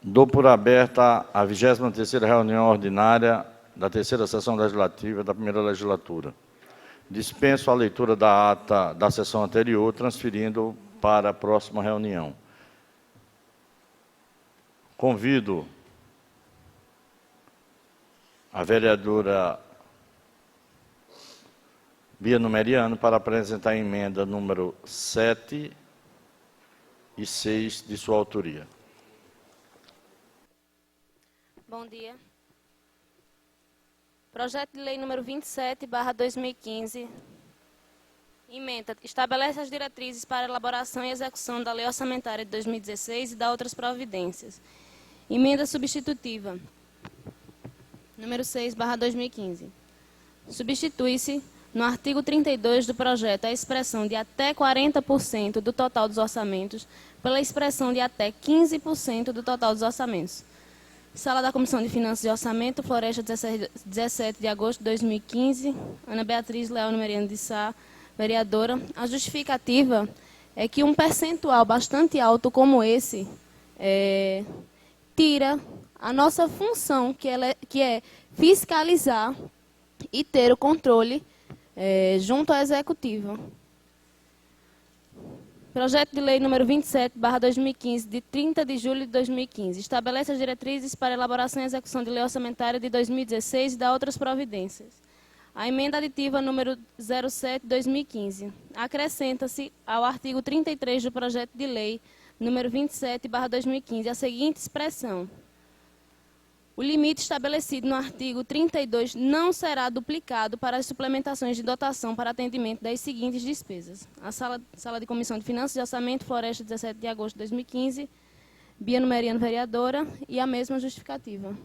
Dou por aberta a 23ª reunião ordinária da terceira sessão legislativa da primeira legislatura. Dispenso a leitura da ata da sessão anterior, transferindo para a próxima reunião. Convido a vereadora Bia Numeriano para apresentar a emenda número 7 e 6 de sua autoria. Bom dia. Projeto de lei número 27/2015. Emenda. Estabelece as diretrizes para elaboração e execução da lei orçamentária de 2016 e da outras providências. Emenda substitutiva. Número 6/2015. Substitui-se, no artigo 32 do projeto, a expressão de até 40% do total dos orçamentos pela expressão de até 15% do total dos orçamentos. Sala da Comissão de Finanças e Orçamento, Floresta, 17 de agosto de 2015. Ana Beatriz Leal Numeriano de Sá, vereadora. A justificativa é que um percentual bastante alto como esse tira a nossa função, que é fiscalizar e ter o controle junto à Executiva. Projeto de lei número 27/2015, de 30 de julho de 2015. Estabelece as diretrizes para elaboração e execução de lei orçamentária de 2016 e da outras providências. A emenda aditiva número 07/2015. Acrescenta-se ao artigo 33 do projeto de lei número 27/2015 a seguinte expressão: o limite estabelecido no artigo 32 não será duplicado para as suplementações de dotação para atendimento das seguintes despesas. A Sala de Comissão de Finanças e Orçamento, Floresta, 17 de agosto de 2015, Bia Numeriano, vereadora, e a mesma justificativa.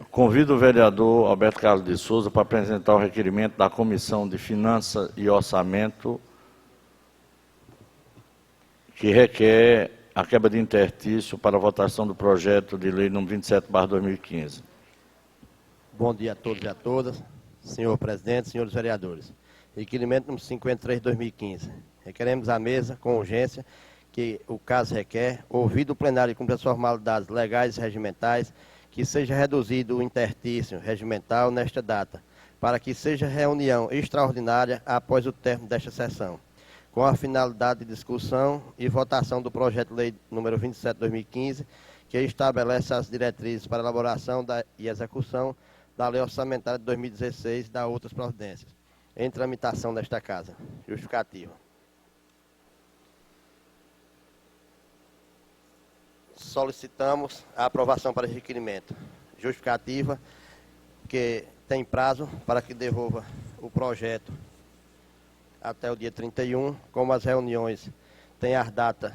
Convido o vereador Alberto Carlos de Souza para apresentar o requerimento da Comissão de Finanças e Orçamento, que requer a quebra de interstício para a votação do projeto de lei número 27/2015. Bom dia a todos e a todas, senhor presidente, senhores vereadores. Requerimento número 53/2015. Requeremos à mesa, com urgência, que o caso requer, ouvido o plenário e cumprir as formalidades legais e regimentais, que seja reduzido o interstício regimental nesta data, para que seja reunião extraordinária após o término desta sessão, com a finalidade de discussão e votação do projeto de lei número 27/2015, que estabelece as diretrizes para elaboração e execução da lei orçamentária de 2016 e da outras providências, em tramitação desta Casa. Justificativa. Solicitamos a aprovação para requerimento. Justificativa, que tem prazo para que devolva o projeto até o dia 31, como as reuniões têm as datas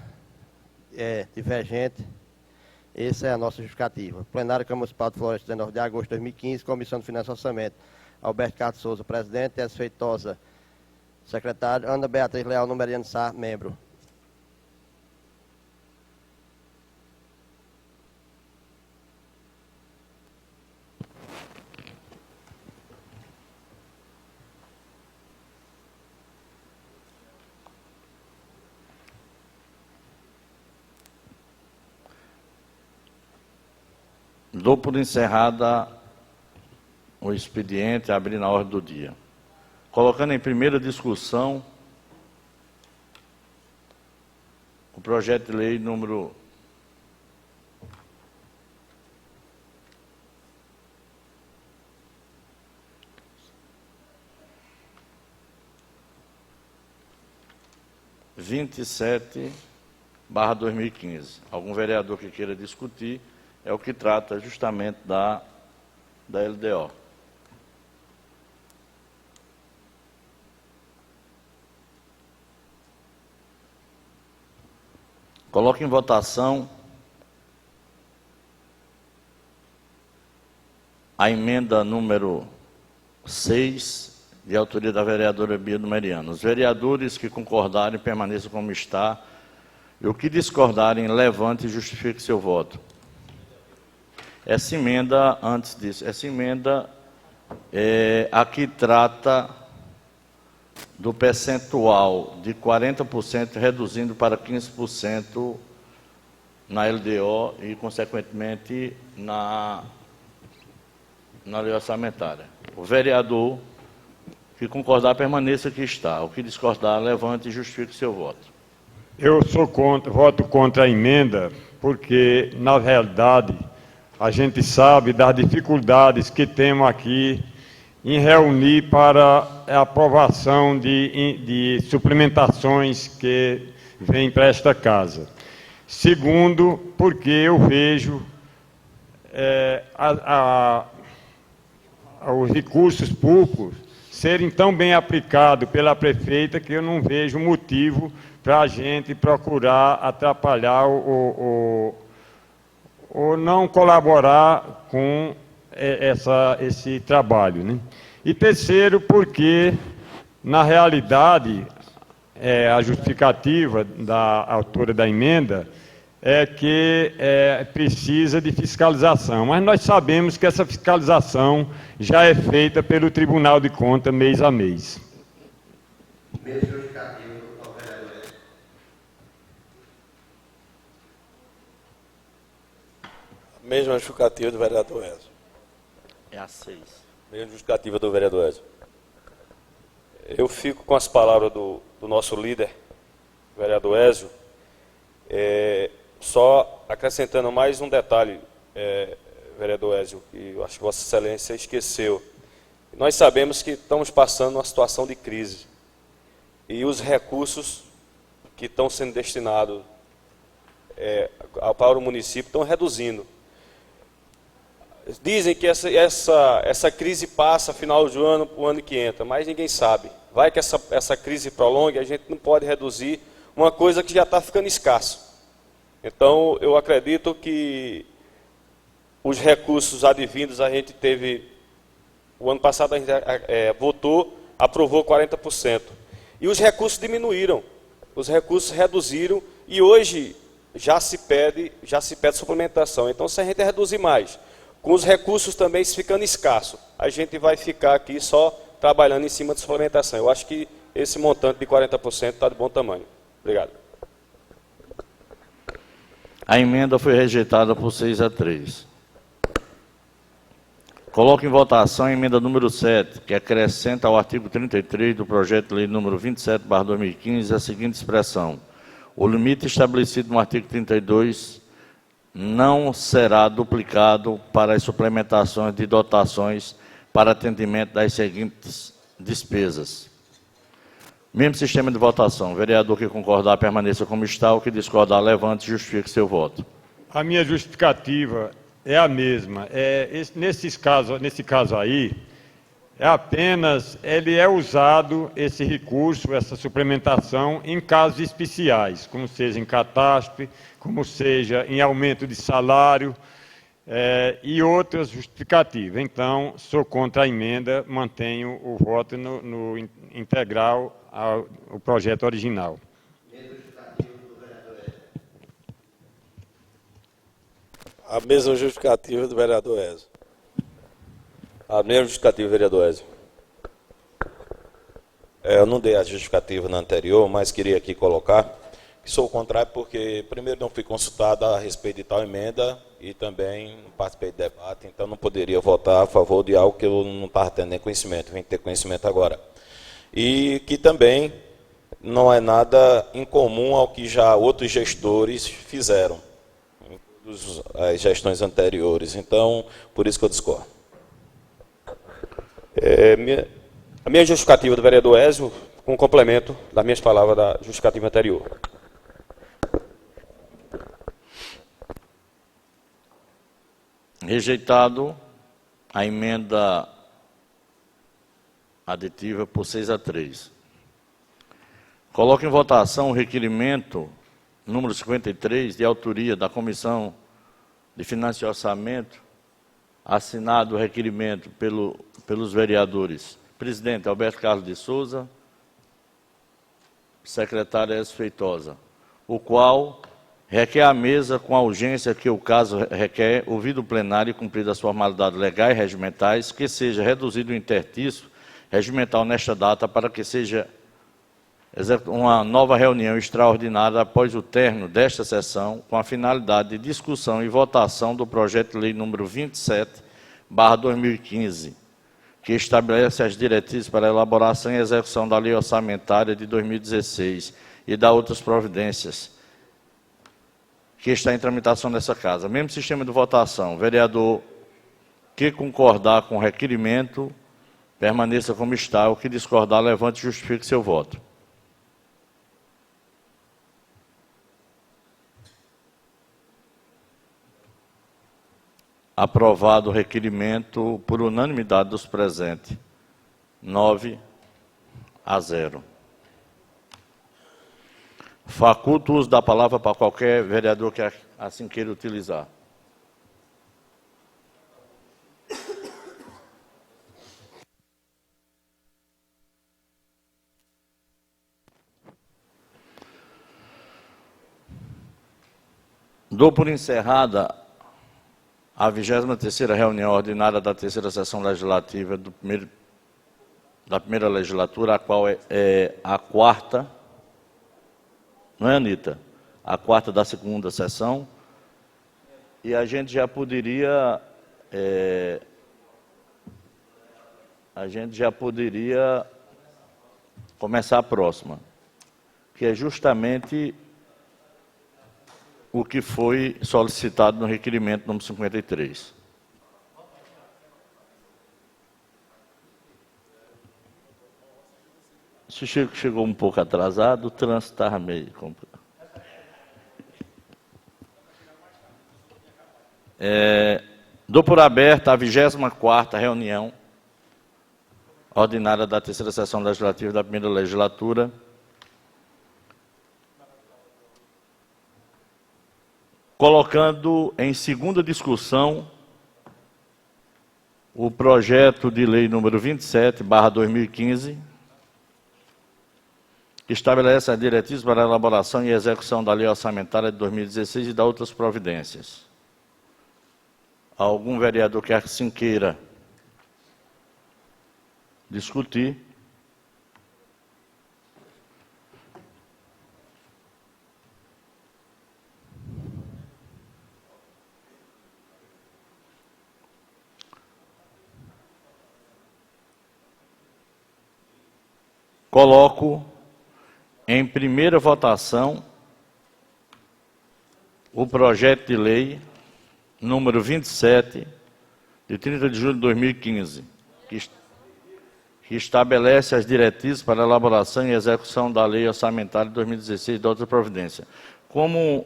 divergentes. Essa é a nossa justificativa. Plenário Câmara Municipal de Floresta, 19 de agosto de 2015, Comissão de Finanças e Orçamento. Alberto Carlos Souza, presidente. Tess Feitosa, secretário. Ana Beatriz Leal Numeriano de Sá, membro. Dou por encerrada o expediente, abrindo a ordem do dia. Colocando em primeira discussão o projeto de lei número 27/2015. Algum vereador que queira discutir? É o que trata justamente da LDO. Coloque em votação a emenda número 6, de autoria da vereadora Bia do Meriano. Os vereadores que concordarem permaneçam como está, e o que discordarem, levante e justifique seu voto. Essa emenda, antes disso, essa emenda aqui trata do percentual de 40%, reduzindo para 15% na LDO e, consequentemente, na lei orçamentária. O vereador que concordar, permaneça que está. O que discordar, levante e justifique seu voto. Eu sou contra, voto contra a emenda, porque, na realidade, a gente sabe das dificuldades que temos aqui em reunir para a aprovação de suplementações que vêm para esta casa. Segundo, porque eu vejo os recursos públicos serem tão bem aplicados pela prefeita que eu não vejo motivo para a gente procurar atrapalhar ou não colaborar com esse trabalho, né? E terceiro, porque, na realidade, a justificativa da autora da emenda é que precisa de fiscalização. Mas nós sabemos que essa fiscalização já é feita pelo Tribunal de Contas mês a mês. Mesma justificativa do vereador Ezio. É a 6. Mesma justificativa do vereador Ezio. Eu fico com as palavras do nosso líder, vereador Ezio, só acrescentando mais um detalhe, vereador Ezio, que eu acho que Vossa Excelência esqueceu. Nós sabemos que estamos passando uma situação de crise e os recursos que estão sendo destinados para o município estão reduzindo. Dizem que essa crise passa final do ano para o ano que entra, mas ninguém sabe. Vai que essa crise prolongue, a gente não pode reduzir uma coisa que já está ficando escasso. Então, eu acredito que os recursos advindos a gente teve, o ano passado a gente votou, aprovou 40%. E os recursos diminuíram, os recursos reduziram e hoje já se pede suplementação. Então, se a gente reduzir mais, com os recursos também ficando escasso, a gente vai ficar aqui só trabalhando em cima de suplementação. Eu acho que esse montante de 40% está de bom tamanho. Obrigado. A emenda foi rejeitada por 6-3. Coloco em votação a emenda número 7, que acrescenta ao artigo 33 do projeto de lei número 27/2015 a seguinte expressão: o limite estabelecido no artigo 32 não será duplicado para as suplementações de dotações para atendimento das seguintes despesas. Mesmo sistema de votação. O vereador que concordar permaneça como está, o que discordar levante e justifique seu voto. A minha justificativa é a mesma. Nesse caso aí, ele é usado, esse recurso, essa suplementação, em casos especiais, como seja em catástrofe, como seja em aumento de salário e outras justificativas. Então, sou contra a emenda, mantenho o voto no integral ao projeto original. A mesma justificativa do vereador Ezio. A mesma justificativa, vereador Ezio. Eu não dei a justificativa na anterior, mas queria aqui colocar que sou contrário porque, primeiro, não fui consultado a respeito de tal emenda e também não participei de debate, então não poderia votar a favor de algo que eu não estava tendo nem conhecimento, vim ter conhecimento agora. E que também não é nada incomum ao que já outros gestores fizeram, as gestões anteriores, então, por isso que eu discordo. A minha justificativa do vereador Ezio, com complemento das minhas palavras da justificativa anterior. Rejeitado a emenda aditiva por 6-3. Coloco em votação o requerimento número 53, de autoria da Comissão de Finanças e Orçamento, assinado o requerimento pelos vereadores presidente Alberto Carlos de Souza, secretária Elcio Feitosa, o qual requer à mesa, com a urgência que o caso requer, ouvido o plenário e cumpridas as formalidades legais e regimentais, que seja reduzido o interstício regimental nesta data para que seja uma nova reunião extraordinária após o término desta sessão, com a finalidade de discussão e votação do projeto de lei número 27/2015, que estabelece as diretrizes para a elaboração e execução da lei orçamentária de 2016 e da outras providências, que está em tramitação nessa casa. Mesmo sistema de votação, vereador que concordar com o requerimento, permaneça como está. O que discordar, levante e justifique seu voto. Aprovado o requerimento por unanimidade dos presentes. 9-0. Faculto o uso da palavra para qualquer vereador que assim queira utilizar. Dou por encerrada a 23ª reunião ordinária da terceira sessão legislativa da primeira legislatura, a qual é a quarta, não é, Anitta? A quarta da segunda sessão, e a gente já poderia começar a próxima, que é justamente o que foi solicitado no requerimento número 53. Se chegou um pouco atrasado, o trânsito estava meio complicado. Dou por aberta a 24ª reunião ordinária da terceira sessão legislativa da primeira legislatura, colocando em segunda discussão o projeto de lei número 27/2015, que estabelece a diretrizes para a elaboração e execução da lei orçamentária de 2016 e da outras providências. Algum vereador que assim queira discutir? Coloco em primeira votação o projeto de lei número 27, de 30 de julho de 2015, que estabelece as diretrizes para a elaboração e execução da lei orçamentária de 2016 e da outra providência. Como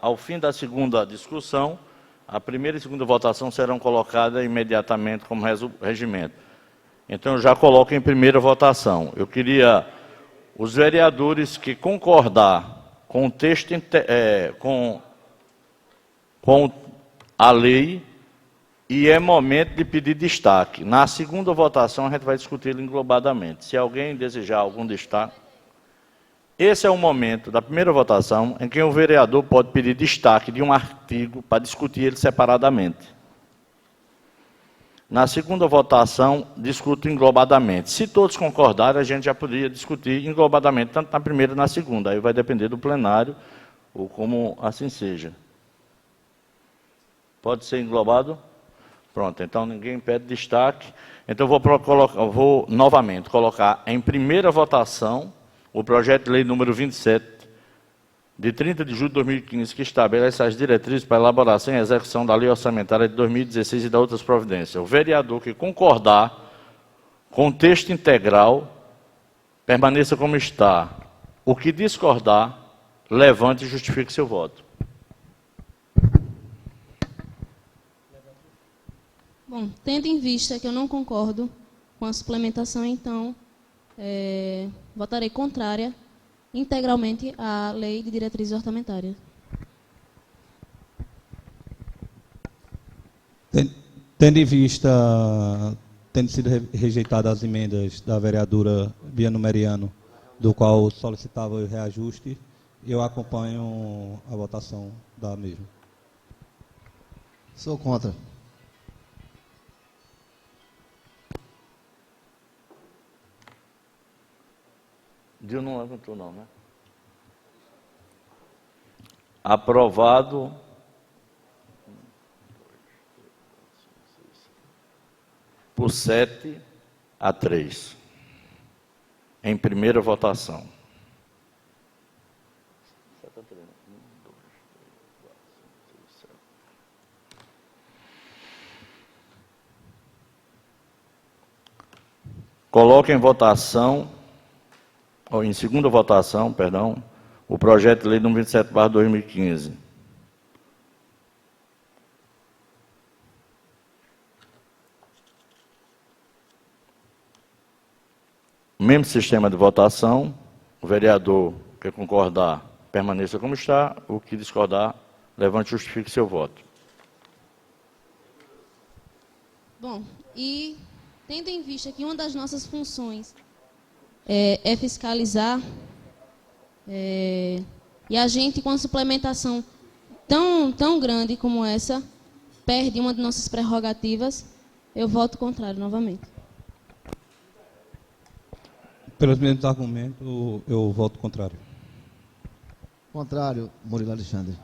ao fim da segunda discussão, a primeira e segunda votação serão colocadas imediatamente como regimento. Então, eu já coloco em primeira votação. Eu queria os vereadores que concordar com o texto, com a lei, e é momento de pedir destaque. Na segunda votação, a gente vai discutir englobadamente. Se alguém desejar algum destaque, esse é o momento da primeira votação em que o vereador pode pedir destaque de um artigo para discutir ele separadamente. Na segunda votação, discuto englobadamente. Se todos concordarem, a gente já poderia discutir englobadamente, tanto na primeira e na segunda. Aí vai depender do plenário, ou como assim seja. Pode ser englobado? Pronto, então ninguém pede destaque. Então vou novamente colocar em primeira votação o projeto de lei número 27, de 30 de julho de 2015, que estabelece as diretrizes para a elaboração e execução da lei orçamentária de 2016 e da outras providências. O vereador que concordar com o texto integral, permaneça como está. O que discordar, levante e justifique seu voto. Bom, tendo em vista que eu não concordo com a suplementação, então, votarei contrária integralmente à Lei de Diretrizes Orçamentárias. Tendo em vista, tendo sido rejeitadas as emendas da vereadora Biano Meriano, do qual solicitava o reajuste, eu acompanho a votação da mesma. Sou contra. Dil não levantou não, né? Aprovado. Por 7-3. Em primeira votação. Coloco em votação, ou em segunda votação, perdão, o projeto de lei número 27/2015. Mesmo sistema de votação, o vereador que concordar, permaneça como está, o que discordar, levante e justifique seu voto. Bom, e tendo em vista que uma das nossas funções é fiscalizar, e a gente, com uma suplementação tão grande como essa, perde uma de nossas prerrogativas, eu voto contrário novamente. Pelos mesmos argumentos, eu voto contrário. Contrário, Murilo Alexandre.